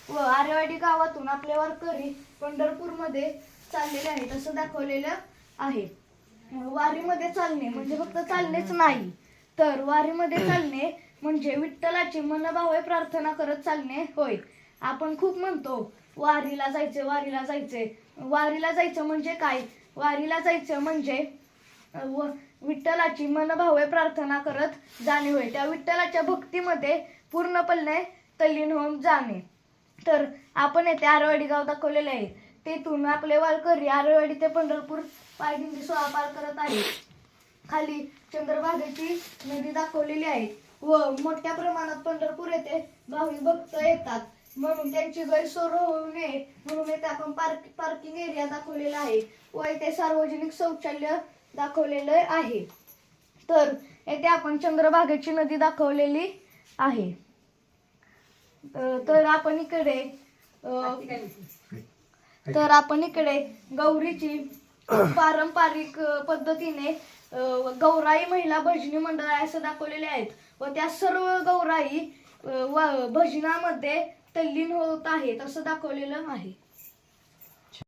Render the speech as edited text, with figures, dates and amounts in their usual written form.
व आरेवाडी गावातून आपले वारकरी पंढरपूरमध्ये चाललेले आहेत असं दाखवलेलं आहे. वारीमध्ये चालणे म्हणजे फक्त चालणेच नाही, तर वारीमध्ये चालणे म्हणजे विठ्ठलाची मनभावे प्रार्थना करत चालणे होय. आपण खूप म्हणतो वारीला जायचे, वारीला जायचे. वारीला जायचं म्हणजे काय? वारीला जायचं म्हणजे विठ्ठलाची मनभावे प्रार्थना करत जाणे होय. त्या विठ्ठलाच्या भक्तीमध्ये पूर्णपणे तल्लीन होऊन जाणे. तर आपण येथे आरेवाडी गाव दाखवलेले आहे. तेथून आपले वारकरी आरेवाडी ते पंढरपूर पायदिंडी सोहळा पार करत आहेत. खाली चंद्रभागेची नदी दाखवलेली आहे व मोठ्या प्रमाणात पंढरपूर येथे भाविक भक्त येतात, म्हणून त्यांची गैरसोय होऊ नये म्हणून येथे आपण पार्किंग एरिया दाखवलेला आहे व येथे सार्वजनिक शौचालय दाखवलेलं आहे. तर येथे आपण चंद्रभागेची नदी दाखवलेली आहे. तर आपण इकडे गौरीची पारंपरिक पद्धतीने गौराई महिला भजनी मंडळ आहे असं दाखवलेले आहेत व त्या सर्व गौराई भजनामध्ये तल्लीन होत आहेत असं दाखवलेलं आहे.